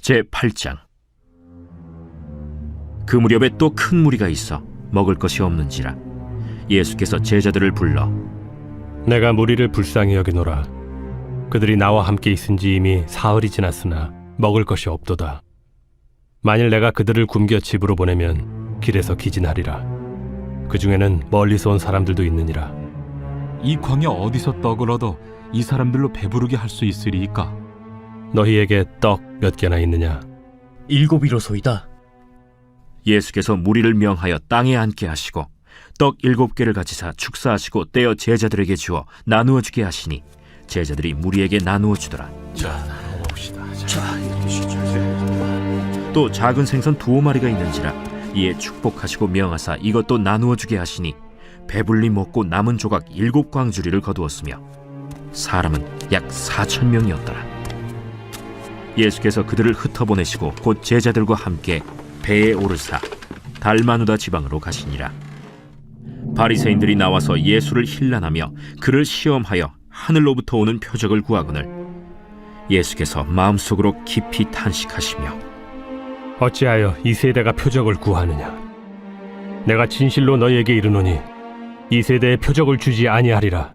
제8장. 그 무렵에 또 큰 무리가 있어 먹을 것이 없는지라 예수께서 제자들을 불러 내가 무리를 불쌍히 여기노라. 그들이 나와 함께 있은지 이미 사흘이 지났으나 먹을 것이 없도다. 만일 내가 그들을 굶겨 집으로 보내면 길에서 기진하리라. 그 중에는 멀리서 온 사람들도 있느니라. 이 광야 어디서 떡을 얻어 이 사람들로 배부르게 할 수 있으리이까? 너희에게 떡 몇 개나 있느냐? 7이로소이다. 예수께서 무리를 명하여 땅에 앉게 하시고 떡 7개를 가지사 축사하시고 떼어 제자들에게 주어 나누어 주게 하시니 제자들이 무리에게 나누어 주더라. 또 작은 생선 2마리가 있는지라 이에 축복하시고 명하사 이것도 나누어 주게 하시니 배불리 먹고 남은 조각 7광주리를 거두었으며 사람은 약 4,000명이었더라. 예수께서 그들을 흩어보내시고 곧 제자들과 함께 배에 오르사 달마누다 지방으로 가시니라. 바리새인들이 나와서 예수를 힐난하며 그를 시험하여 하늘로부터 오는 표적을 구하거늘 예수께서 마음속으로 깊이 탄식하시며 어찌하여 이 세대가 표적을 구하느냐? 내가 진실로 너희에게 이르노니 이 세대에 표적을 주지 아니하리라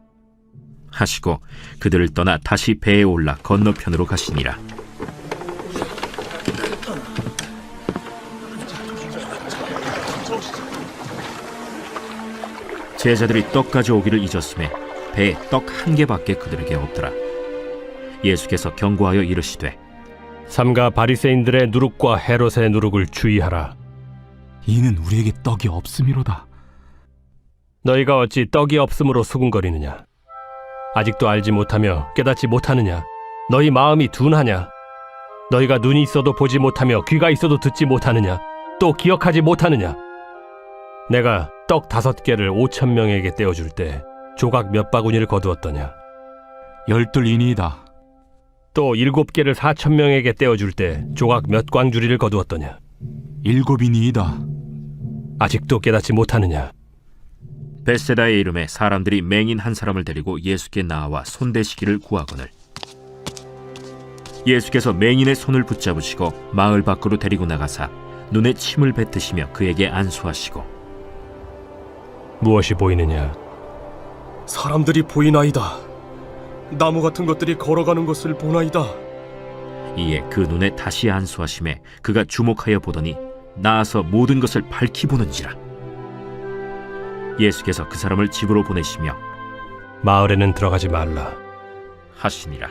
하시고 그들을 떠나 다시 배에 올라 건너편으로 가시니라. 제자들이 떡 가져오기를 잊었음에 배에 떡 1개밖에 그들에게 없더라. 예수께서 경고하여 이르시되 삼가 바리새인들의 누룩과 헤롯의 누룩을 주의하라. 이는 우리에게 떡이 없음이로다. 너희가 어찌 떡이 없음으로 수군거리느냐? 아직도 알지 못하며 깨닫지 못하느냐? 너희 마음이 둔하냐? 너희가 눈이 있어도 보지 못하며 귀가 있어도 듣지 못하느냐? 또 기억하지 못하느냐? 내가 떡 5개를 5,000명에게 떼어줄 때 조각 몇 바구니를 거두었더냐? 12이니이다. 또 7개를 4,000명에게 떼어줄 때 조각 몇 광주리를 거두었더냐? 7이니이다. 아직도 깨닫지 못하느냐? 벳세다의 이름에 사람들이 맹인 한 사람을 데리고 예수께 나와 손대시기를 구하거늘 예수께서 맹인의 손을 붙잡으시고 마을 밖으로 데리고 나가사 눈에 침을 뱉으시며 그에게 안수하시고 무엇이 보이느냐? 사람들이 보이나이다. 나무 같은 것들이 걸어가는 것을 보나이다. 이에 그 눈에 다시 안수하심에 그가 주목하여 보더니 나아서 모든 것을 밝히 보는지라. 예수께서 그 사람을 집으로 보내시며 마을에는 들어가지 말라 하시니라.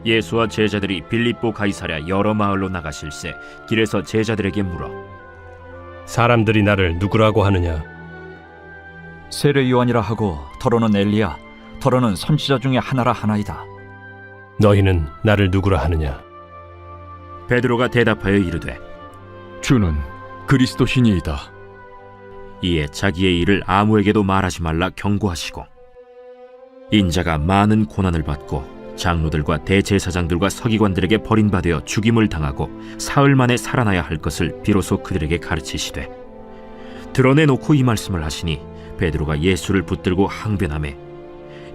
예수와 제자들이 빌립보 가이사랴 여러 마을로 나가실새 길에서 제자들에게 물어 사람들이 나를 누구라고 하느냐? 세례 요한이라 하고 더러는 엘리야, 더러는 선지자 중에 하나라 하나이다. 너희는 나를 누구라 하느냐? 베드로가 대답하여 이르되 주는 그리스도시니이다. 이에 자기의 일을 아무에게도 말하지 말라 경고하시고 인자가 많은 고난을 받고 장로들과 대제사장들과 서기관들에게 버림받아 죽임을 당하고 사흘 만에 살아나야 할 것을 비로소 그들에게 가르치시되 드러내놓고 이 말씀을 하시니 베드로가 예수를 붙들고 항변하매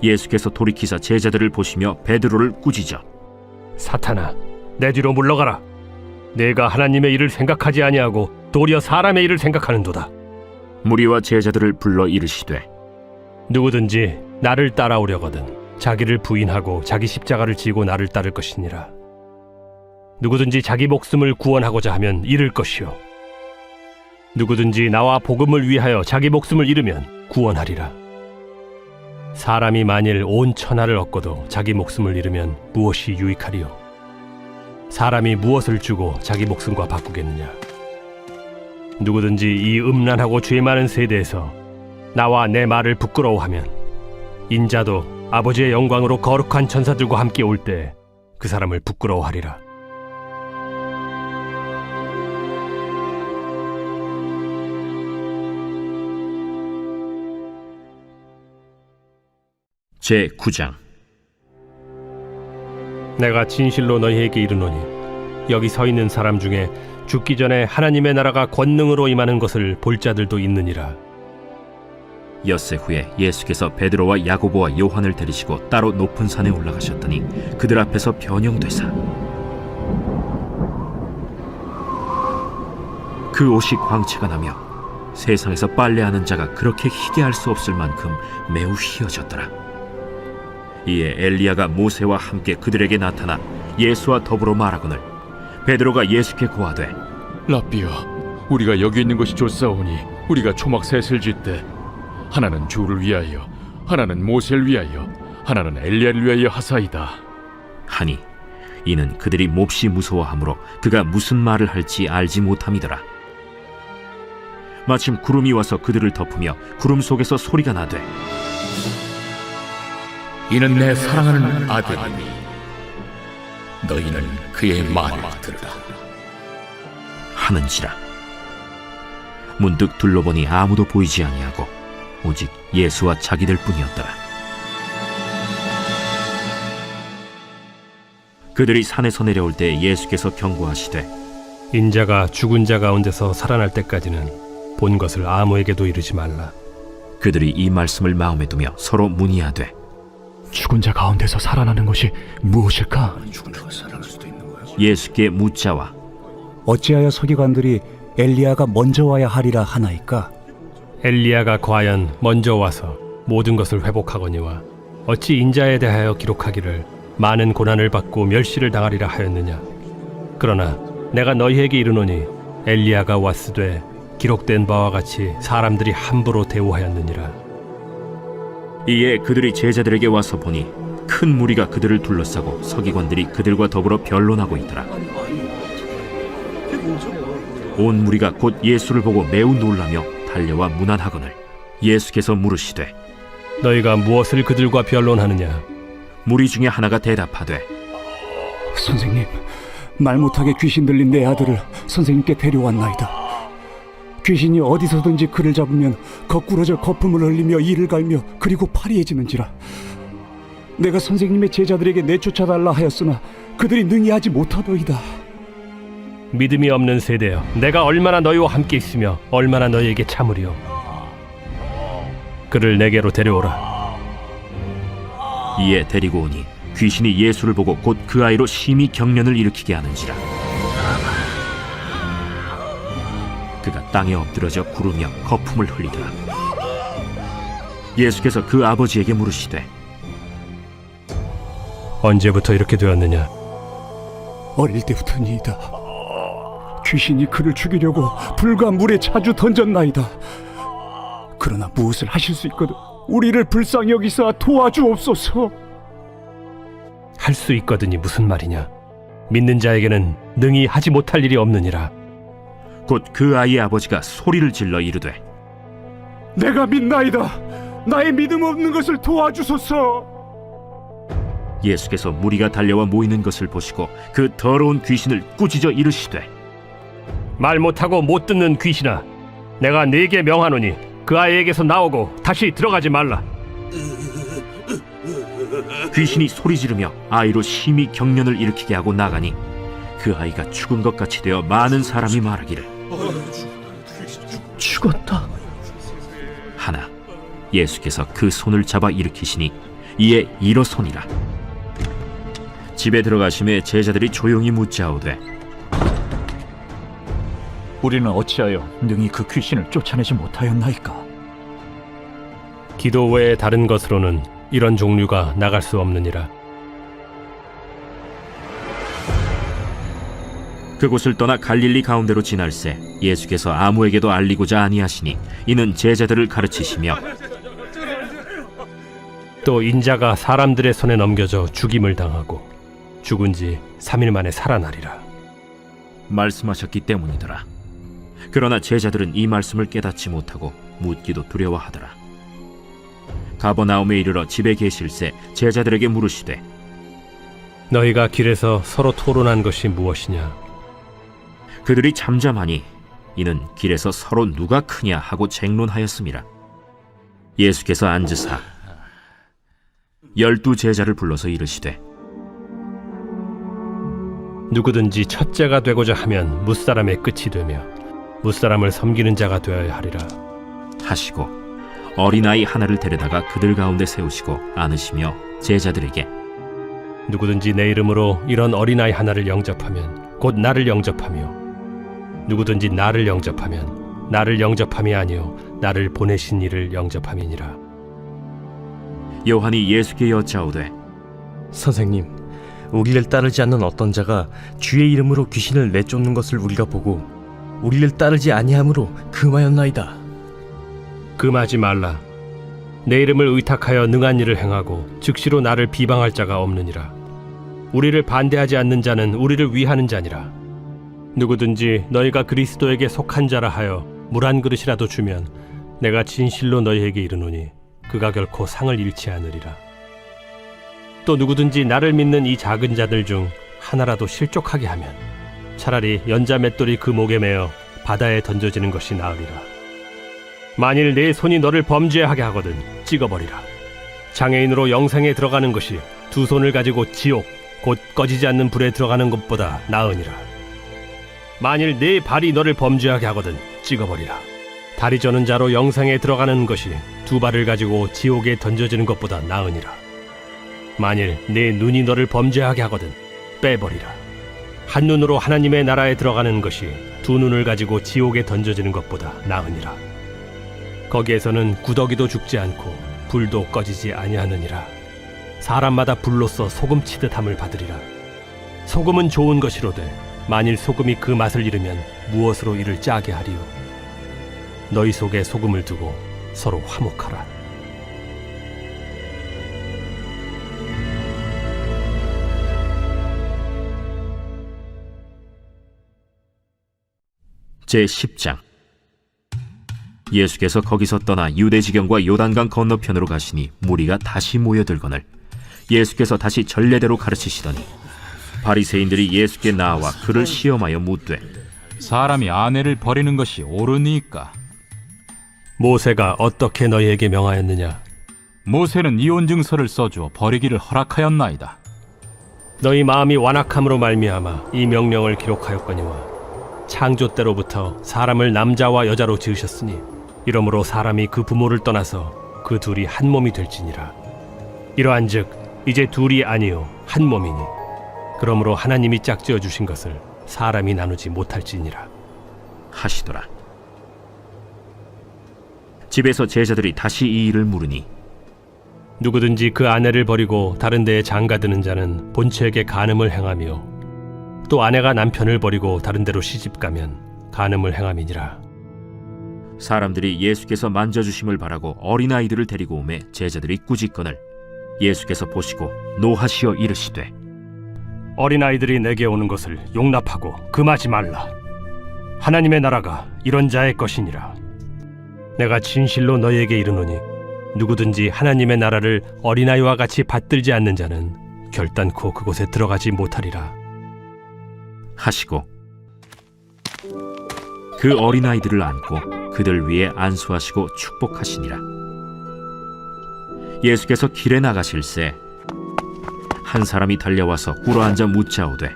예수께서 돌이키사 제자들을 보시며 베드로를 꾸짖어 사탄아, 내 뒤로 물러가라. 내가 하나님의 일을 생각하지 아니하고 도리어 사람의 일을 생각하는도다. 무리와 제자들을 불러 이르시되 누구든지 나를 따라오려거든 자기를 부인하고 자기 십자가를 지고 나를 따를 것이니라. 누구든지 자기 목숨을 구원하고자 하면 잃을 것이요 누구든지 나와 복음을 위하여 자기 목숨을 잃으면 구원하리라. 사람이 만일 온 천하를 얻고도 자기 목숨을 잃으면 무엇이 유익하리요? 사람이 무엇을 주고 자기 목숨과 바꾸겠느냐? 누구든지 이 음란하고 죄 많은 세대에서 나와 내 말을 부끄러워하면 인자도 아버지의 영광으로 거룩한 천사들과 함께 올 때 그 사람을 부끄러워하리라. 제9장. 내가 진실로 너희에게 이르노니 여기 서 있는 사람 중에 죽기 전에 하나님의 나라가 권능으로 임하는 것을 볼 자들도 있느니라. 엿새 후에 예수께서 베드로와 야고보와 요한을 데리시고 따로 높은 산에 올라가셨더니 그들 앞에서 변형되사 그 옷이 광채가 나며 세상에서 빨래하는 자가 그렇게 희게 할 수 없을 만큼 매우 희어졌더라. 이에 엘리야가 모세와 함께 그들에게 나타나 예수와 더불어 말하거늘 베드로가 예수께 고하되 라삐여, 우리가 여기 있는 것이 좋사오니 우리가 초막 셋을 짓되 하나는 주를 위하여, 하나는 모세를 위하여, 하나는 엘리야를 위하여 하사이다. 하니 이는 그들이 몹시 무서워하므로 그가 무슨 말을 할지 알지 못함이더라. 마침 구름이 와서 그들을 덮으며 구름 속에서 소리가 나되 이는 내 사랑하는 아들이니 너희는 그의 말을 들으라. 하는지라. 문득 둘러보니 아무도 보이지 아니하고 오직 예수와 자기들 뿐이었더라. 그들이 산에서 내려올 때 예수께서 경고하시되 인자가 죽은 자 가운데서 살아날 때까지는 본 것을 아무에게도 이르지 말라. 그들이 이 말씀을 마음에 두며 서로 문의하되 죽은 자 가운데서 살아나는 것이 무엇일까? 예수께 묻자와 어찌하여 서기관들이 엘리야가 먼저 와야 하리라 하나이까? 엘리야가 과연 먼저 와서 모든 것을 회복하거니와 어찌 인자에 대하여 기록하기를 많은 고난을 받고 멸시를 당하리라 하였느냐. 그러나 내가 너희에게 이르노니 엘리야가 왔으되 기록된 바와 같이 사람들이 함부로 대우하였느니라. 이에 그들이 제자들에게 와서 보니 큰 무리가 그들을 둘러싸고 서기관들이 그들과 더불어 변론하고 있더라. 온 무리가 곧 예수를 보고 매우 놀라며 달려와 문안하거늘 예수께서 물으시되 너희가 무엇을 그들과 변론하느냐. 무리 중에 하나가 대답하되 선생님, 말 못하게 귀신 들린 내 아들을 선생님께 데려왔나이다. 귀신이 어디서든지 그를 잡으면 거꾸러져 거품을 흘리며 이를 갈며 그리고 파리해지는지라. 내가 선생님의 제자들에게 내쫓아달라 하였으나 그들이 능히 하지 못하더이다. 믿음이 없는 세대여, 내가 얼마나 너희와 함께 있으며 얼마나 너희에게 참으리요. 그를 내게로 데려오라. 이에 데리고 오니 귀신이 예수를 보고 곧 그 아이로 심히 경련을 일으키게 하는지라. 그가 땅에 엎드러져 구르며 거품을 흘리더라. 예수께서 그 아버지에게 물으시되 언제부터 이렇게 되었느냐. 어릴 때부터니이다. 귀신이 그를 죽이려고 불과 물에 자주 던졌나이다. 그러나 무엇을 하실 수 있거든 우리를 불쌍히 여기사 도와주옵소서. 할 수 있거든이 무슨 말이냐. 믿는 자에게는 능히 하지 못할 일이 없느니라. 곧 그 아이의 아버지가 소리를 질러 이르되 내가 믿나이다. 나의 믿음 없는 것을 도와주소서. 예수께서 무리가 달려와 모이는 것을 보시고 그 더러운 귀신을 꾸짖어 이르시되 말 못하고 못 듣는 귀신아, 내가 네게 명하노니 그 아이에게서 나오고 다시 들어가지 말라. 귀신이 소리 지르며 아이로 심히 경련을 일으키게 하고 나가니 그 아이가 죽은 것 같이 되어 많은 사람이 말하기를 죽었다 하나 예수께서 그 손을 잡아 일으키시니 이에 일어서니라. 집에 들어가심에 제자들이 조용히 묻자오되 우리는 어찌하여 능히 그 귀신을 쫓아내지 못하였나이까? 기도 외에 다른 것으로는 이런 종류가 나갈 수 없느니라. 그곳을 떠나 갈릴리 가운데로 지날새 예수께서 아무에게도 알리고자 아니하시니 이는 제자들을 가르치시며 또 인자가 사람들의 손에 넘겨져 죽임을 당하고 죽은 지 3일 만에 살아나리라. 말씀하셨기 때문이더라. 그러나 제자들은 이 말씀을 깨닫지 못하고 묻기도 두려워하더라. 가버나움에 이르러 집에 계실새 제자들에게 물으시되 너희가 길에서 서로 토론한 것이 무엇이냐. 그들이 잠잠하니 이는 길에서 서로 누가 크냐 하고 쟁론하였음이라. 예수께서 앉으사 12 제자를 불러서 이르시되 누구든지 첫째가 되고자 하면 뭇사람의 끝이 되며 뭇사람을 섬기는 자가 되어야 하리라. 하시고 어린아이 하나를 데려다가 그들 가운데 세우시고 안으시며 제자들에게 누구든지 내 이름으로 이런 어린아이 하나를 영접하면 곧 나를 영접하며 누구든지 나를 영접하면 나를 영접함이 아니요 나를 보내신 이를 영접함이니라. 요한이 예수께 여짜오되 선생님, 우리를 따르지 않는 어떤 자가 주의 이름으로 귀신을 내쫓는 것을 우리가 보고 우리를 따르지 아니함으로 금하였나이다. 금하지 말라. 내 이름을 의탁하여 능한 일을 행하고 즉시로 나를 비방할 자가 없느니라. 우리를 반대하지 않는 자는 우리를 위하는 자니라. 누구든지 너희가 그리스도에게 속한 자라 하여 물 한 그릇이라도 주면 내가 진실로 너희에게 이르노니 그가 결코 상을 잃지 않으리라. 또 누구든지 나를 믿는 이 작은 자들 중 하나라도 실족하게 하면 차라리 연자 맷돌이 그 목에 매어 바다에 던져지는 것이 나으리라. 만일 내 손이 너를 범죄하게 하거든 찍어버리라. 장애인으로 영생에 들어가는 것이 두 손을 가지고 지옥 곧 꺼지지 않는 불에 들어가는 것보다 나으니라. 만일 내 발이 너를 범죄하게 하거든 찍어버리라. 다리 저는 자로 영생에 들어가는 것이 두 발을 가지고 지옥에 던져지는 것보다 나으니라. 만일 내 눈이 너를 범죄하게 하거든 빼버리라. 한 눈으로 하나님의 나라에 들어가는 것이 두 눈을 가지고 지옥에 던져지는 것보다 나으니라. 거기에서는 구더기도 죽지 않고 불도 꺼지지 아니하느니라. 사람마다 불로써 소금 치듯함을 받으리라. 소금은 좋은 것이로되 만일 소금이 그 맛을 잃으면 무엇으로 이를 짜게 하리요. 너희 속에 소금을 두고 서로 화목하라. 제10장. 예수께서 거기서 떠나 유대지경과 요단강 건너편으로 가시니 무리가 다시 모여들거늘 예수께서 다시 전례대로 가르치시더니 바리새인들이 예수께 나와 그를 시험하여 묻되 사람이 아내를 버리는 것이 옳으니까? 모세가 어떻게 너희에게 명하였느냐? 모세는 이혼 증서를 써주어 버리기를 허락하였나이다. 너희 마음이 완악함으로 말미암아 이 명령을 기록하였거니와 창조 때로부터 사람을 남자와 여자로 지으셨으니 이러므로 사람이 그 부모를 떠나서 그 둘이 한 몸이 될지니라. 이러한즉 이제 둘이 아니요 한 몸이니 그러므로 하나님이 짝지어 주신 것을 사람이 나누지 못할지니라 하시더라. 집에서 제자들이 다시 이 일을 물으니 누구든지 그 아내를 버리고 다른 데에 장가드는 자는 본처에게 간음을 행하며 또 아내가 남편을 버리고 다른 데로 시집가면 간음을 행함이니라. 사람들이 예수께서 만져주심을 바라고 어린아이들을 데리고 오매 제자들이 꾸짖거늘 예수께서 보시고 노하시어 이르시되 어린아이들이 내게 오는 것을 용납하고 금하지 말라. 하나님의 나라가 이런 자의 것이니라. 내가 진실로 너희에게 이르노니 누구든지 하나님의 나라를 어린아이와 같이 받들지 않는 자는 결단코 그곳에 들어가지 못하리라 하시고 그 어린아이들을 안고 그들 위에 안수하시고 축복하시니라. 예수께서 길에 나가실새 한 사람이 달려와서 꿇어앉아 묻자오되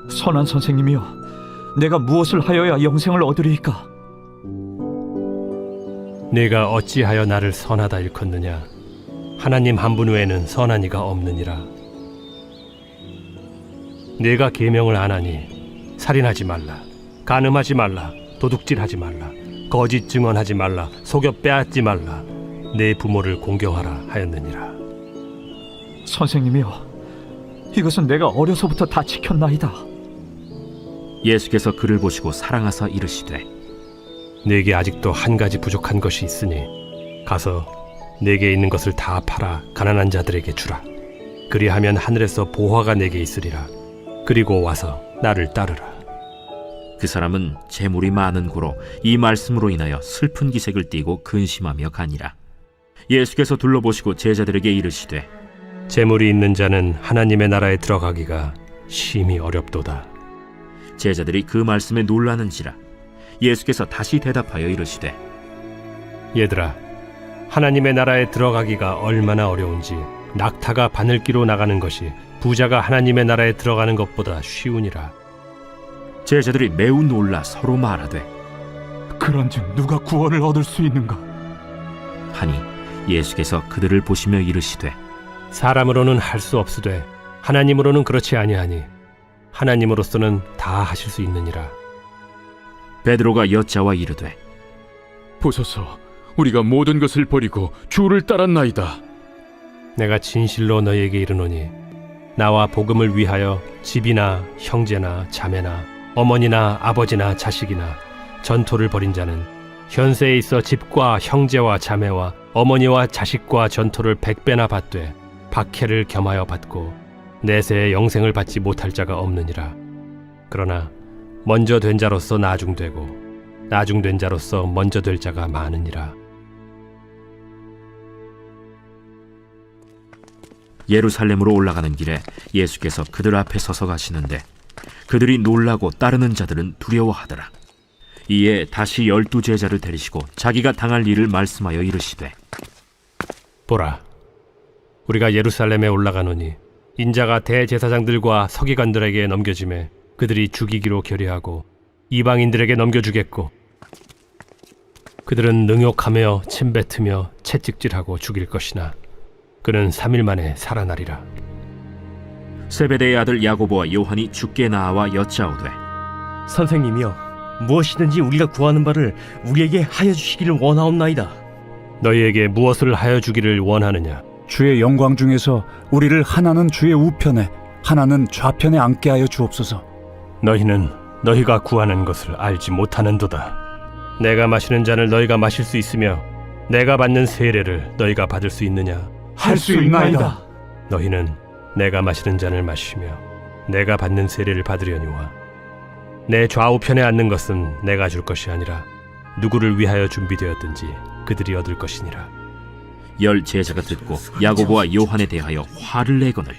선한 선생님이여, 내가 무엇을 하여야 영생을 얻으리이까? 네가 어찌하여 나를 선하다 일컫느냐? 하나님 한 분 외에는 선한 이가 없느니라. 네가 계명을 안 하니 살인하지 말라, 간음하지 말라, 도둑질하지 말라, 거짓 증언하지 말라, 속여 빼앗지 말라, 내 부모를 공경하라 하였느니라. 선생님이여, 이것은 내가 어려서부터 다 지켰나이다. 예수께서 그를 보시고 사랑하사 이르시되 네게 아직도 한 가지 부족한 것이 있으니 가서 네게 있는 것을 다 팔아 가난한 자들에게 주라. 그리하면 하늘에서 보화가 네게 있으리라. 그리고 와서 나를 따르라. 그 사람은 재물이 많은 고로 이 말씀으로 인하여 슬픈 기색을 띠고 근심하며 가니라. 예수께서 둘러보시고 제자들에게 이르시되 재물이 있는 자는 하나님의 나라에 들어가기가 심히 어렵도다. 제자들이 그 말씀에 놀라는지라. 예수께서 다시 대답하여 이르시되 얘들아, 하나님의 나라에 들어가기가 얼마나 어려운지 낙타가 바늘기로 나가는 것이 부자가 하나님의 나라에 들어가는 것보다 쉬우니라. 제자들이 매우 놀라 서로 말하되 그런즉 누가 구원을 얻을 수 있는가? 하니 예수께서 그들을 보시며 이르시되 사람으로는 할 수 없으되 하나님으로는 그렇지 아니하니 하나님으로서는 다 하실 수 있느니라. 베드로가 여짜와 이르되 보소서, 우리가 모든 것을 버리고 주를 따랐나이다. 내가 진실로 너희에게 이르노니 나와 복음을 위하여 집이나 형제나 자매나 어머니나 아버지나 자식이나 전토를 벌인 자는 현세에 있어 집과 형제와 자매와 어머니와 자식과 전토를 100배나 받되 박해를 겸하여 받고 내세의 영생을 받지 못할 자가 없느니라. 그러나 먼저 된 자로서 나중되고 나중된 자로서 먼저 될 자가 많으니라. 예루살렘으로 올라가는 길에 예수께서 그들 앞에 서서 가시는데 그들이 놀라고 따르는 자들은 두려워하더라. 이에 다시 12 제자를 데리시고 자기가 당할 일을 말씀하여 이르시되 보라, 우리가 예루살렘에 올라가노니 인자가 대제사장들과 서기관들에게 넘겨짐에 그들이 죽이기로 결의하고 이방인들에게 넘겨주겠고 그들은 능욕하며 침뱉으며 채찍질하고 죽일 것이나 그는 3일 만에 살아나리라. 세베대의 아들 야고보와 요한이 주께 나와 여짜오되 선생님이여, 무엇이든지 우리가 구하는 바를 우리에게 하여 주시기를 원하옵나이다. 너희에게 무엇을 하여 주기를 원하느냐? 주의 영광 중에서 우리를 하나는 주의 우편에 하나는 좌편에 앉게 하여 주옵소서. 너희는 너희가 구하는 것을 알지 못하는도다. 내가 마시는 잔을 너희가 마실 수 있으며 내가 받는 세례를 너희가 받을 수 있느냐? 할 수 있나이다. 너희는 내가 마시는 잔을 마시며 내가 받는 세례를 받으려니와 내 좌우편에 앉는 것은 내가 줄 것이 아니라 누구를 위하여 준비되었든지 그들이 얻을 것이니라. 10 제자가 듣고 야고보와 요한에 대하여 화를 내거늘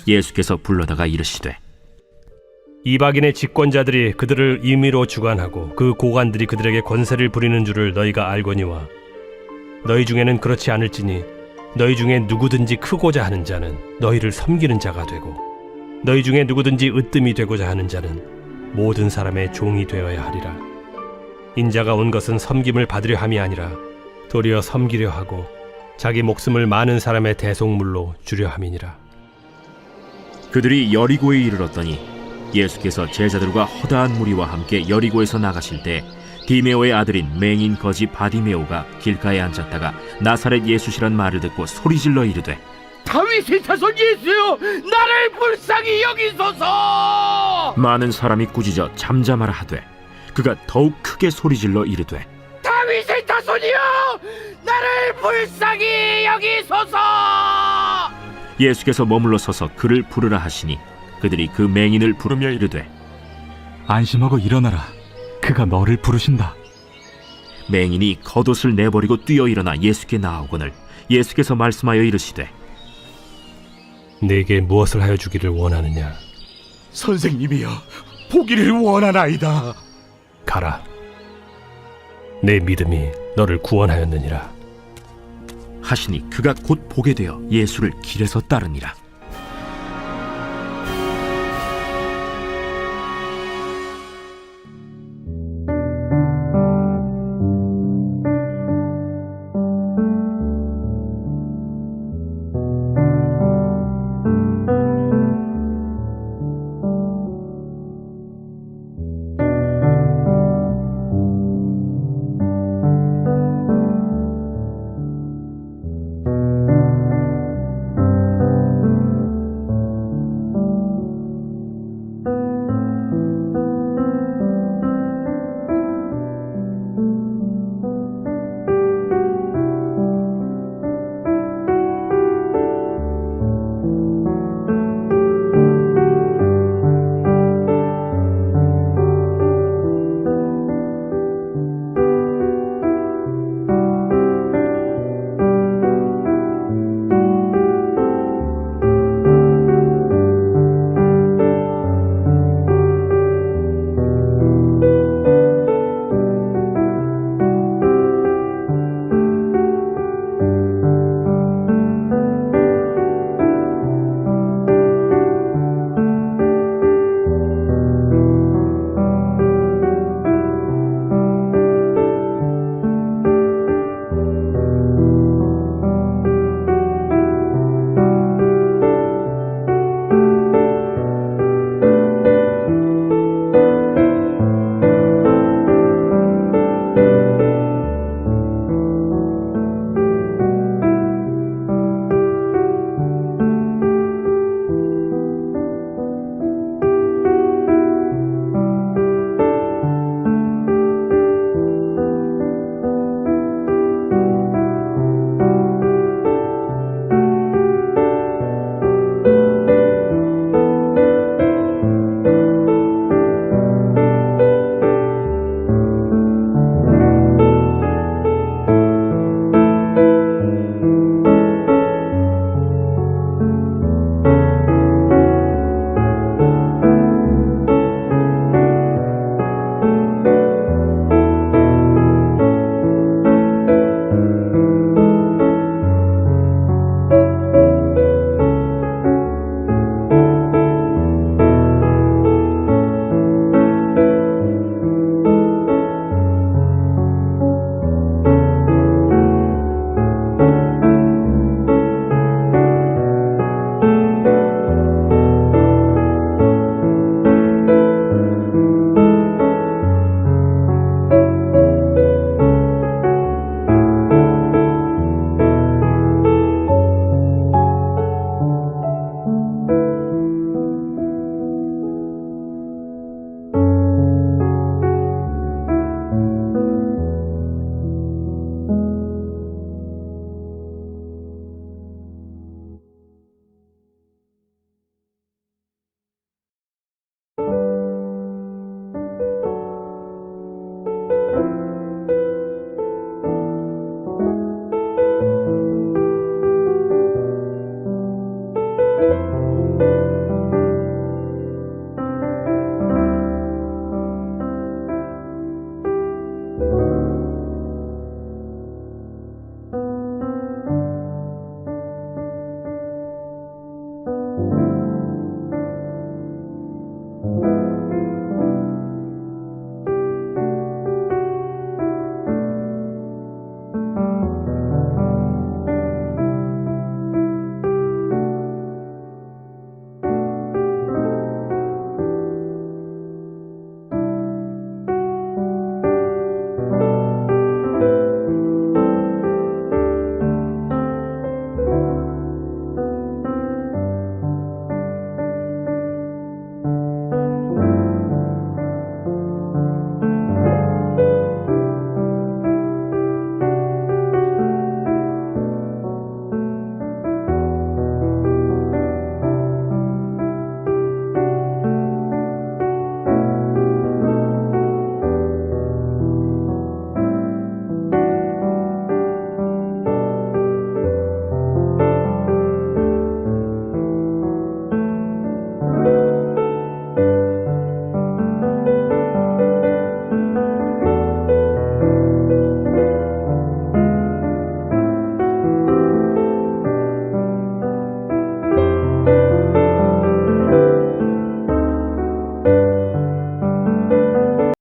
예수께서 불러다가 이르시되 이방인의 집권자들이 그들을 임의로 주관하고 그 고관들이 그들에게 권세를 부리는 줄을 너희가 알거니와 너희 중에는 그렇지 않을지니 너희 중에 누구든지 크고자 하는 자는 너희를 섬기는 자가 되고 너희 중에 누구든지 으뜸이 되고자 하는 자는 모든 사람의 종이 되어야 하리라. 인자가 온 것은 섬김을 받으려 함이 아니라 도리어 섬기려 하고 자기 목숨을 많은 사람의 대속물로 주려 함이니라. 그들이 여리고에 이르렀더니 예수께서 제자들과 허다한 무리와 함께 여리고에서 나가실 때 디메오의 아들인 맹인 거지 바디메오가 길가에 앉았다가 나사렛 예수시란 말을 듣고 소리질러 이르되 다윗의 자손 예수여, 나를 불쌍히 여기소서. 많은 사람이 꾸짖어 잠잠하라 하되 그가 더욱 크게 소리질러 이르되 다윗의 자손이여, 나를 불쌍히 여기소서. 예수께서 머물러 서서 그를 부르라 하시니 그들이 그 맹인을 부르며 이르되 안심하고 일어나라. 그가 너를 부르신다. 맹인이 겉옷을 내버리고 뛰어 일어나 예수께 나아오거늘 예수께서 말씀하여 이르시되 내게 무엇을 하여 주기를 원하느냐? 선생님이여, 보기를 원하나이다. 가라. 내 믿음이 너를 구원하였느니라. 하시니 그가 곧 보게 되어 예수를 길에서 따르니라.